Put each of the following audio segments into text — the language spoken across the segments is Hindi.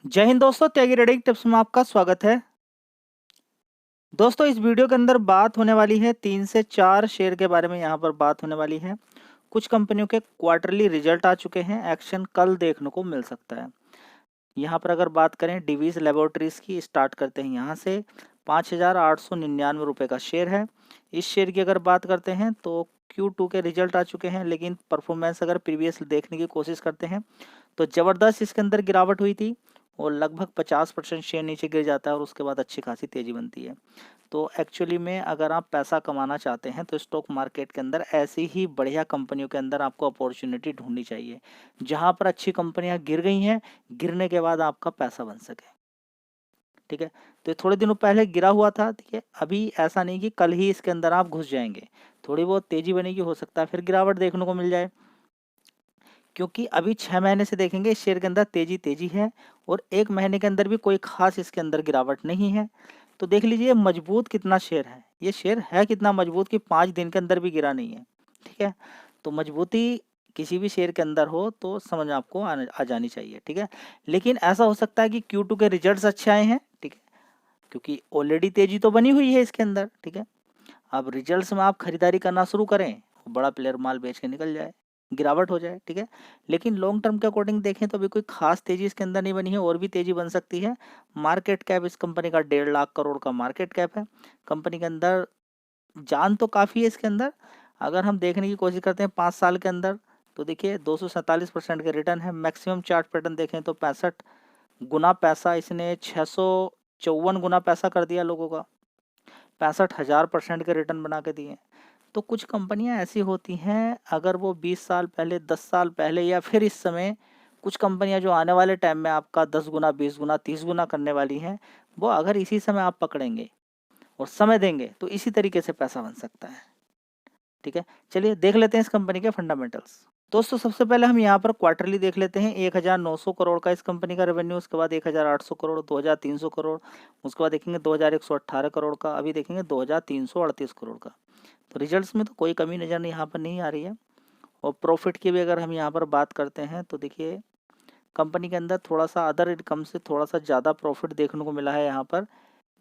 जय हिंद दोस्तों, त्यागी ट्रेडिंग टिप्स में आपका स्वागत है। दोस्तों, इस वीडियो के अंदर बात होने वाली है 3 से 4 शेयर के बारे में। यहाँ पर बात होने वाली है। कुछ कंपनियों के क्वार्टरली रिजल्ट आ चुके हैं, एक्शन कल देखने को मिल सकता है। यहाँ पर अगर बात करें डिवीज लेबोरेटरीज की, स्टार्ट करते हैं यहाँ से। 5,899 रुपये का शेयर है। इस शेयर की अगर बात करते हैं तो Q2 के रिजल्ट आ चुके हैं, लेकिन परफॉर्मेंस अगर प्रीवियस देखने की कोशिश करते हैं तो ज़बरदस्त इसके अंदर गिरावट हुई थी और लगभग 50% शेयर नीचे गिर जाता है और उसके बाद अच्छी खासी तेज़ी बनती है। तो एक्चुअली में अगर आप पैसा कमाना चाहते हैं तो स्टॉक मार्केट के अंदर ऐसी ही बढ़िया कंपनियों के अंदर आपको अपॉर्चुनिटी ढूंढनी चाहिए, जहां पर अच्छी कंपनियां गिर गई हैं, गिरने के बाद आपका पैसा बन सके। ठीक है, तो ये थोड़े दिनों पहले गिरा हुआ था। ठीक है, अभी ऐसा नहीं कि कल ही इसके अंदर आप घुस जाएंगे, थोड़ी बहुत तेज़ी बनेगी, हो सकता है फिर गिरावट देखने को मिल जाए। क्योंकि अभी 6 महीने से देखेंगे इस शेयर के अंदर तेजी है और 1 महीने के अंदर भी कोई खास इसके अंदर गिरावट नहीं है। तो देख लीजिए मजबूत कितना शेयर है। ये शेयर है कितना मजबूत कि 5 दिन के अंदर भी गिरा नहीं है। ठीक है, तो मजबूती किसी भी शेयर के अंदर हो तो समझ आपको आ जानी चाहिए। ठीक है, लेकिन ऐसा हो सकता है कि Q2 के रिजल्ट्स अच्छे आए हैं। ठीक है, क्योंकि ऑलरेडी तेजी तो बनी हुई है इसके अंदर। ठीक है, अब रिजल्ट्स में आप खरीदारी करना शुरू करें, बड़ा प्लेयर माल बेच के निकल जाए, गिरावट हो जाए। ठीक है, लेकिन लॉन्ग टर्म के अकॉर्डिंग देखें तो अभी कोई खास तेजी इसके अंदर नहीं बनी है, और भी तेजी बन सकती है। मार्केट कैप इस कंपनी का 1.5 लाख करोड़ का मार्केट कैप है। कंपनी के अंदर जान तो काफ़ी है इसके अंदर। अगर हम देखने की कोशिश करते हैं 5 साल के अंदर तो देखिए 247% के रिटर्न है। मैक्सिमम चार्ट पैटर्न देखें तो 65 गुना पैसा इसने 654 गुना पैसा कर दिया लोगों का। 65,000% के रिटर्न बना के दिए। तो कुछ कंपनियां ऐसी होती हैं, अगर वो 20 साल पहले, 10 साल पहले या फिर इस समय, कुछ कंपनियां जो आने वाले टाइम में आपका 10 गुना, 20 गुना, 30 गुना करने वाली हैं, वो अगर इसी समय आप पकड़ेंगे और समय देंगे तो इसी तरीके से पैसा बन सकता है। ठीक है, चलिए देख लेते हैं इस कंपनी के फंडामेंटल्स। दोस्तों, सबसे पहले हम यहाँ पर क्वार्टरली देख लेते हैं। 1,900 करोड़ का इस कंपनी का रेवेन्यू, उसके बाद 1,800 करोड़, 2,300 करोड़, उसके बाद देखेंगे 2,118 करोड़ का, अभी देखेंगे 2,338 करोड़ का। तो रिजल्ट्स में तो कोई कमी नज़र नहीं यहाँ पर नहीं आ रही है। और प्रॉफिट की भी अगर हम यहाँ पर बात करते हैं तो देखिए कंपनी के अंदर थोड़ा सा अदर इनकम से थोड़ा सा ज़्यादा प्रॉफिट देखने को मिला है यहाँ पर,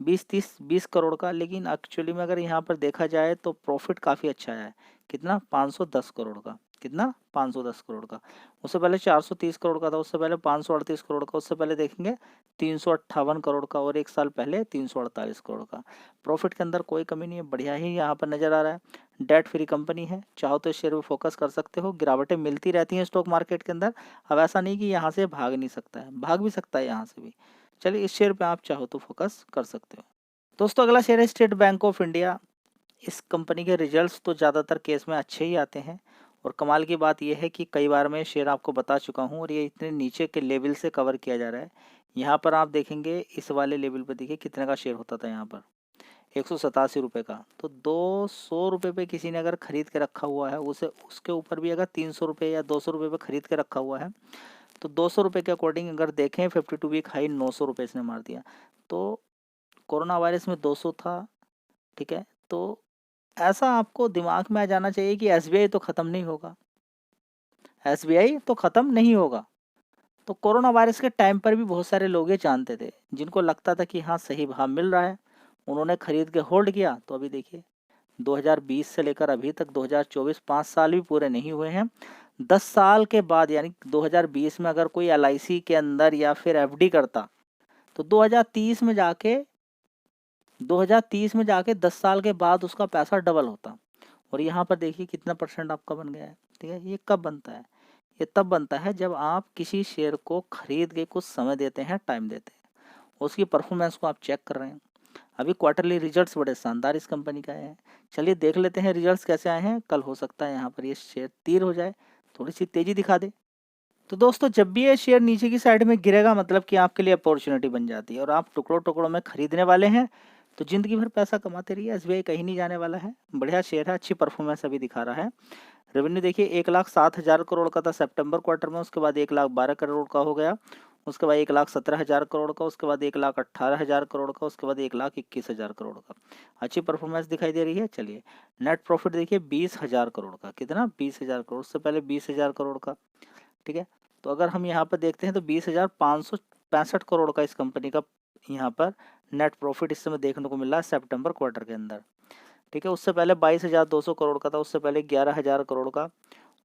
20 करोड़ का। लेकिन एक्चुअली में अगर यहाँ पर देखा जाए तो प्रॉफिट काफ़ी अच्छा है। कितना? 510 करोड़ का। कितना? 510 करोड़ का। उससे पहले 430 करोड़ का था, उससे पहले 538 करोड़ का, उससे पहले देखेंगे 358 करोड़ का, और एक साल पहले 348 करोड़ का। प्रॉफिट के अंदर कोई कमी नहीं है, बढ़िया ही यहाँ पर नज़र आ रहा है। डेट फ्री कंपनी है, चाहो तो इस शेयर पर फोकस कर सकते हो। गिरावटें मिलती रहती हैं स्टॉक मार्केट के अंदर। अब ऐसा नहीं कि यहाँ से भाग नहीं सकता है, भाग भी सकता है यहाँ से भी। चलिए इस शेयर पे आप चाहो तो फोकस कर सकते हो। दोस्तों, अगला शेयर है स्टेट बैंक ऑफ इंडिया। इस कंपनी के रिजल्ट्स तो ज़्यादातर केस में अच्छे ही आते हैं, और कमाल की बात यह है कि कई बार मैं शेयर आपको बता चुका हूं और ये इतने नीचे के लेवल से कवर किया जा रहा है। यहाँ पर आप देखेंगे इस वाले लेवल पर देखिए कितने का शेयर होता था यहाँ पर, 187 रुपये का। तो 200 रुपये पे किसी ने अगर खरीद के रखा हुआ है, उसे उसके ऊपर भी अगर 300 रुपये या 200 रुपये पे खरीद के रखा हुआ है, तो 200 रुपये के अकॉर्डिंग अगर देखें 52 वीक हाई 900 रुपये इसने मार दिया। तो कोरोना वायरस में 200 था। ठीक है, तो ऐसा आपको दिमाग में आ जाना चाहिए कि एसबीआई तो ख़त्म नहीं होगा, एसबीआई तो ख़त्म नहीं होगा। तो कोरोना वायरस के टाइम पर भी बहुत सारे लोग ये जानते थे, जिनको लगता था कि हाँ सही भाव मिल रहा है, उन्होंने खरीद के होल्ड किया। तो अभी देखिए 2020 से लेकर अभी तक 2024, 5 साल भी पूरे नहीं हुए हैं। 10 साल के बाद यानी 2020 में अगर कोई एलआईसी के अंदर या फिर एफडी करता तो 2030 में जाके 10 साल के बाद उसका पैसा डबल होता। और यहाँ पर देखिए कितना परसेंट आपका बन गया है। ठीक है, ये कब बनता है? ये तब बनता है जब आप किसी शेयर को खरीद के कुछ समय देते हैं, टाइम देते हैं, उसकी परफॉर्मेंस को आप चेक कर रहे हैं। अभी क्वार्टरली रिजल्ट्स बड़े शानदार इस कंपनी का है। चलिए देख लेते हैं रिजल्ट्स कैसे आए हैं। कल हो सकता है यहाँ पर ये शेयर तीर हो जाए, थोड़ी सी तेजी दिखा दे। तो दोस्तों, जब भी ये शेयर नीचे की साइड में गिरेगा मतलब कि आपके लिए अपॉर्चुनिटी बन जाती है और आप टुकड़ों टुकड़ों में खरीदने वाले हैं, तो जिंदगी भर पैसा कमाते रहिए। एसबीआई कहीं नहीं जाने वाला है, बढ़िया शेयर है, अच्छी परफॉर्मेंस अभी दिखा रहा है। रेवेन्यू देखिए 1,07,000 करोड़ का था सितंबर क्वार्टर में, उसके बाद 1,12 करोड़ का हो गया, उसके बाद 1,17,000 करोड़ का, उसके बाद 1,18,000 करोड़ का, उसके बाद 1,21,000 करोड़ का। अच्छी परफॉर्मेंस दिखाई दे रही है। चलिए नेट प्रॉफिट देखिए 20,000 करोड़ का। कितना? 20,000 करोड़, उससे पहले 20,000 करोड़ का। ठीक है, तो अगर हम यहाँ पर देखते हैं तो 20,550 65 करोड़ का इस कंपनी का यहाँ पर नेट प्रॉफिट इस समय देखने को मिल रहा है सितंबर क्वार्टर के अंदर। ठीक है, उससे पहले 22,200 करोड़ का था, उससे पहले 11,000 करोड़ का,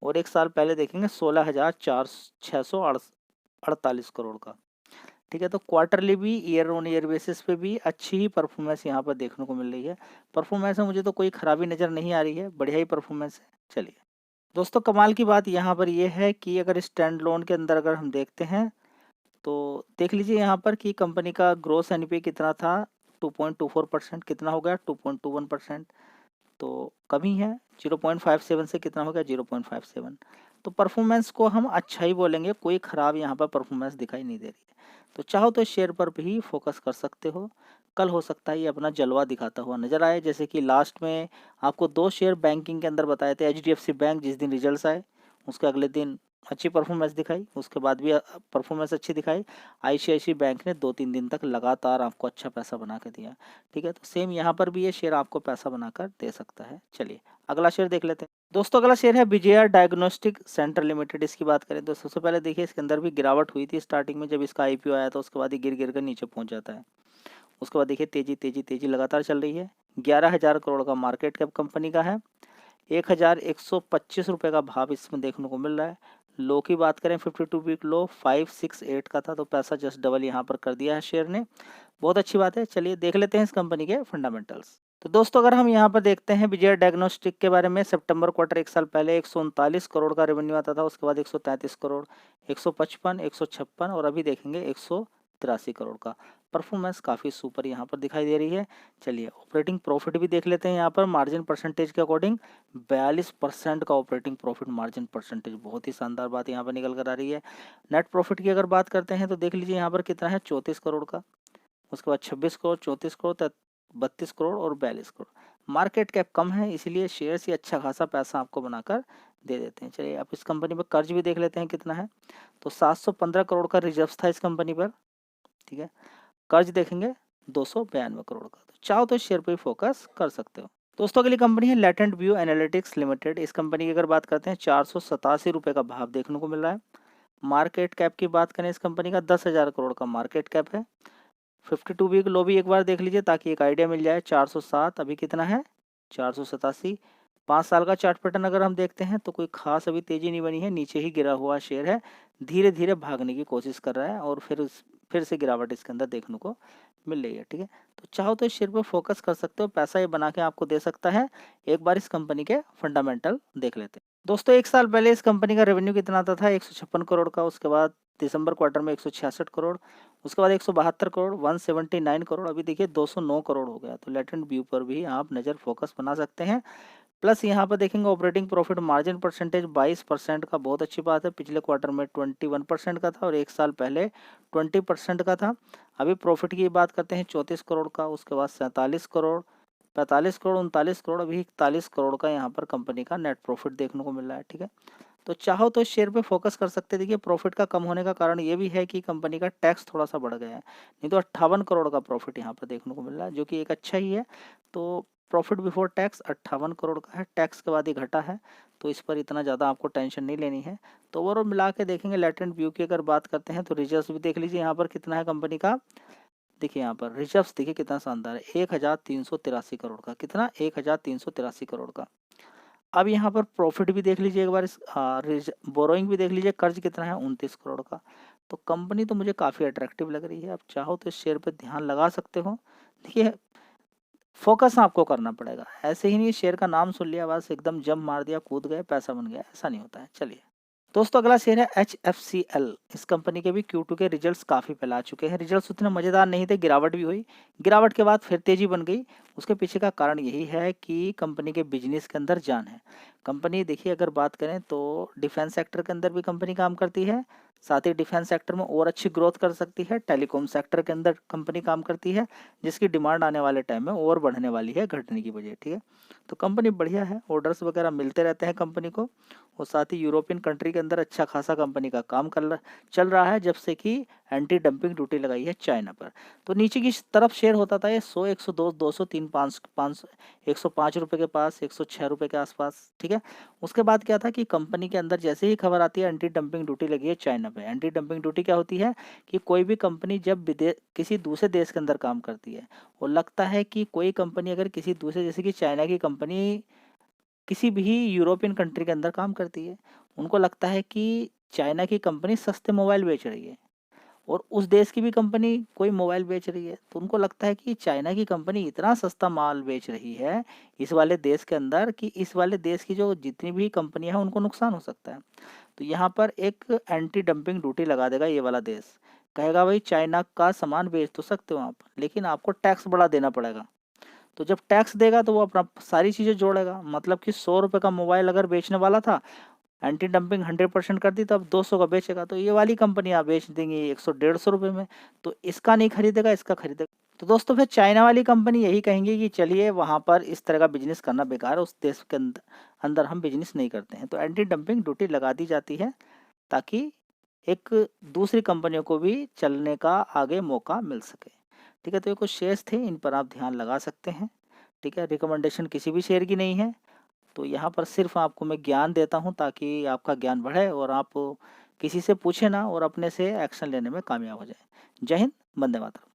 और एक साल पहले देखेंगे 16,648 करोड़ का। ठीक है, तो क्वार्टरली भी ईयर ऑन ईयर बेसिस पे भी अच्छी ही परफॉर्मेंस यहाँ पर देखने को मिल रही है। परफॉर्मेंस में मुझे तो कोई खराबी नज़र नहीं आ रही है, बढ़िया ही परफॉर्मेंस है। चलिए दोस्तों, कमाल की बात यहाँ पर यह है कि अगर स्टैंड लोन के अंदर अगर हम देखते हैं तो देख लीजिए यहाँ पर कि कंपनी का ग्रोस एनपीए कितना था, 2.24%, कितना हो गया 2.21%, तो कमी है 0.57 से कितना हो गया 0.57। तो परफॉर्मेंस को हम अच्छा ही बोलेंगे, कोई ख़राब यहाँ पर परफॉर्मेंस दिखाई नहीं दे रही है। तो चाहो तो शेयर पर भी फोकस कर सकते हो, कल हो सकता है ये अपना जलवा दिखाता हुआ नजर आए। जैसे कि लास्ट में आपको 2 शेयर बैंकिंग के अंदर बताए थे, एचडीएफसी बैंक जिस दिन रिजल्ट्स आए उसके अगले दिन अच्छी परफॉर्मेंस दिखाई, उसके बाद भी परफॉर्मेंस अच्छी दिखाई। आईसीआईसी बैंक ने 2-3 दिन तक लगातार आपको अच्छा पैसा बना के दिया। ठीक है, तो सेम यहाँ पर भी ये शेयर आपको पैसा बनाकर दे सकता है। चलिए अगला शेयर देख लेते हैं दोस्तों। अगला शेयर है विजया डायग्नोस्टिक सेंटर लिमिटेड। इसकी बात करें तो सबसे पहले देखिए इसके अंदर भी गिरावट हुई थी स्टार्टिंग में, जब इसका आईपीओ आया था उसके बाद ही गिर गिर कर नीचे पहुंच जाता है। उसके बाद देखिए तेजी तेजी तेजी लगातार चल रही है। 11,000 करोड़ का मार्केट कैप कंपनी का है, 1,125 रुपये का भाव इसमें देखने को मिल रहा है। लो की बात करें 52 वीक लो 568 का था, तो पैसा जस्ट डबल यहाँ पर कर दिया है शेयर ने, बहुत अच्छी बात है। चलिए देख लेते हैं इस कंपनी के फंडामेंटल्स। तो दोस्तों अगर हम यहाँ पर देखते हैं विजय डायग्नोस्टिक के बारे में, सितंबर क्वार्टर एक साल पहले 139 करोड़ का रेवेन्यू आता था, उसके बाद 133 करोड़, 155, 156 और अभी देखेंगे 183 करोड़ का। परफॉर्मेंस काफ़ी सुपर यहाँ पर दिखाई दे रही है। चलिए ऑपरेटिंग प्रॉफिट भी देख लेते हैं यहाँ पर मार्जिन परसेंटेज के अकॉर्डिंग 42% का ऑपरेटिंग प्रॉफिट मार्जिन परसेंटेज, बहुत ही शानदार बात यहाँ पर निकल कर आ रही है। नेट प्रॉफिट की अगर बात करते हैं तो देख लीजिए यहाँ पर कितना है 34 करोड़ का, उसके बाद 26 करोड़, 34 करोड़, 32 करोड़ और 42 करोड़। मार्केट कैप कम है इसलिए शेयर से अच्छा खासा पैसा आपको बनाकर दे देते हैं। चलिए आप इस कंपनी पर कर्ज भी देख लेते हैं कितना है, तो 715 करोड़ का रिजर्व था इस कंपनी पर। ठीक है, कर्ज देखेंगे 292 करोड़ का। तो चाहो तो शेयर पर फोकस कर सकते हो। दोस्तों अगली कंपनी है लेटेंट व्यू एनालिटिक्स लिमिटेड। इस कंपनी की अगर बात करते हैं 487 रुपये का भाव देखने को मिल रहा है। मार्केट कैप की बात करें इस कंपनी का 10,000 करोड़ का मार्केट कैप है। 52 वीक लो भी एक बार देख लीजिए ताकि एक आइडिया मिल जाए। 407, अभी कितना है 487। 5 साल का चार्ट पैटर्न अगर हम देखते हैं तो कोई खास अभी तेजी नहीं बनी है, नीचे ही गिरा हुआ शेयर है, धीरे धीरे भागने की कोशिश कर रहा है और फिर से गिरावट इसके अंदर देखने को मिल रही है। ठीक है, तो चाहो तो इस शेयर पर फोकस कर सकते हो, पैसा ये बना के आपको दे सकता है। एक बार इस कंपनी के फंडामेंटल देख लेते हैं दोस्तों। एक साल पहले इस कंपनी का रेवेन्यू कितना आता था 156 करोड़ का, उसके बाद दिसंबर क्वार्टर में 166 करोड़, उसके बाद 172 करोड़, 179 करोड़, अभी देखिए 209 करोड़ हो गया। तो लेटेंट व्यू पर भी आप नज़र फोकस बना सकते हैं। प्लस यहाँ पर देखेंगे ऑपरेटिंग प्रॉफिट मार्जिन परसेंटेज 22% का, बहुत अच्छी बात है। पिछले क्वार्टर में 21% का था और एक साल पहले 20% का था। अभी प्रॉफिट की बात करते हैं 34 करोड़ का, उसके बाद 47 करोड़, 45 करोड़, 39 करोड़, अभी 41 करोड़ का यहाँ पर कंपनी का नेट प्रॉफिट देखने को मिल रहा है। ठीक है, तो चाहो तो शेयर पे फोकस कर सकते हैं। देखिए प्रॉफिट का कम होने का कारण ये भी है कि कंपनी का टैक्स थोड़ा सा बढ़ गया है, नहीं तो 58 करोड़ का प्रॉफिट यहाँ पर देखने को मिल रहा है, जो कि एक अच्छा ही है। तो प्रॉफिट बिफोर टैक्स 58 करोड़ का है, टैक्स के बाद ही घटा है, तो इस पर इतना ज़्यादा आपको टेंशन नहीं लेनी है। तो ओवरऑल मिला के देखेंगे लेटेंट व्यू की अगर बात करते हैं तो रिजर्व्स भी देख लीजिए यहाँ पर कितना है कंपनी का। देखिए यहाँ पर रिजर्व्स देखिए कितना शानदार है, 1,383 करोड़ का, कितना 1,383 करोड़ का। अब यहाँ पर प्रॉफिट भी देख लीजिए एक बार, इस बोरोइंग भी देख लीजिए, कर्ज कितना है 29 करोड़ का। तो कंपनी तो मुझे काफ़ी अट्रैक्टिव लग रही है, आप चाहो तो इस शेयर पर ध्यान लगा सकते हो। देखिए फोकस आपको करना पड़ेगा, ऐसे ही नहीं शेयर का नाम सुन लिया बस एकदम जंप मार दिया कूद गए पैसा बन गया, ऐसा नहीं होता है। चलिए दोस्तों अगला शेयर है HFCL। इस कंपनी के भी Q2 के रिजल्ट्स काफ़ी पहले आ चुके हैं, रिजल्ट्स उतने मज़ेदार नहीं थे, गिरावट भी हुई, गिरावट के बाद फिर तेज़ी बन गई। उसके पीछे का कारण यही है कि कंपनी के बिजनेस के अंदर जान है। कंपनी देखिए अगर बात करें तो डिफेंस सेक्टर के अंदर भी कंपनी काम करती है, साथ ही डिफेंस सेक्टर में और अच्छी ग्रोथ कर सकती है। टेलीकॉम सेक्टर के अंदर कंपनी काम करती है, जिसकी डिमांड आने वाले टाइम में और बढ़ने वाली है घटने की वजह। ठीक है, तो कंपनी बढ़िया है, ऑर्डर्स वगैरह मिलते रहते हैं कंपनी को, और साथ ही यूरोपियन कंट्री के अंदर अच्छा खासा कंपनी का काम चल रहा है, जब से कि एंटी डंपिंग ड्यूटी लगाई है चाइना पर। तो नीचे की तरफ शेयर होता था ये 100, 102, 203, 500, 105 रुपये के पास, 106 रुपये के आसपास, ठीक है। उसके बाद क्या था कि कंपनी के अंदर जैसे ही खबर आती है एंटी डंपिंग ड्यूटी लगी है चाइना पे। एंटी डंपिंग ड्यूटी क्या होती है कि कोई भी कंपनी जब किसी दूसरे देश के अंदर काम करती है और लगता है कि कोई कंपनी अगर किसी दूसरे, जैसे कि चाइना की कंपनी किसी भी यूरोपियन कंट्री के अंदर काम करती है, उनको लगता है कि चाइना की कंपनी सस्ते मोबाइल बेच रही है और उस देश की भी कंपनी कोई मोबाइल बेच रही है, तो उनको लगता है कि चाइना की कंपनी इतना सस्ता माल बेच रही है इस वाले देश के अंदर कि इस वाले देश की जो जितनी भी कंपनियां हैं उनको नुकसान हो सकता है। तो यहाँ पर एक एंटी डंपिंग ड्यूटी लगा देगा ये वाला देश, कहेगा भाई चाइना का सामान बेच तो सकते हो आप, लेकिन आपको टैक्स बड़ा देना पड़ेगा। तो जब टैक्स देगा तो वो अपना सारी चीज़ें जोड़ेगा, मतलब कि 100 रुपये का मोबाइल अगर बेचने वाला था, एंटी डंपिंग 100% कर दी तो अब 200 का बेचेगा, तो ये वाली कंपनियां बेच देंगी 100, 150 रुपये में। तो इसका नहीं खरीदेगा, इसका खरीदेगा। तो दोस्तों फिर चाइना वाली कंपनी यही कहेंगी कि चलिए वहाँ पर इस तरह का बिजनेस करना बेकार है, उस देश के अंदर अंदर हम बिजनेस नहीं करते हैं। तो एंटी डंपिंग ड्यूटी लगा दी जाती है ताकि एक दूसरी कंपनियों को भी चलने का आगे मौका मिल सके, ठीक है। तो ये कुछ शेयर्स थे, इन पर आप ध्यान लगा सकते हैं, ठीक है। रिकमेंडेशन किसी भी शेयर की नहीं है, तो यहाँ पर सिर्फ आपको मैं ज्ञान देता हूँ ताकि आपका ज्ञान बढ़े और आप किसी से पूछे ना और अपने से एक्शन लेने में कामयाब हो जाए। जय हिंद, वंदे मातरम।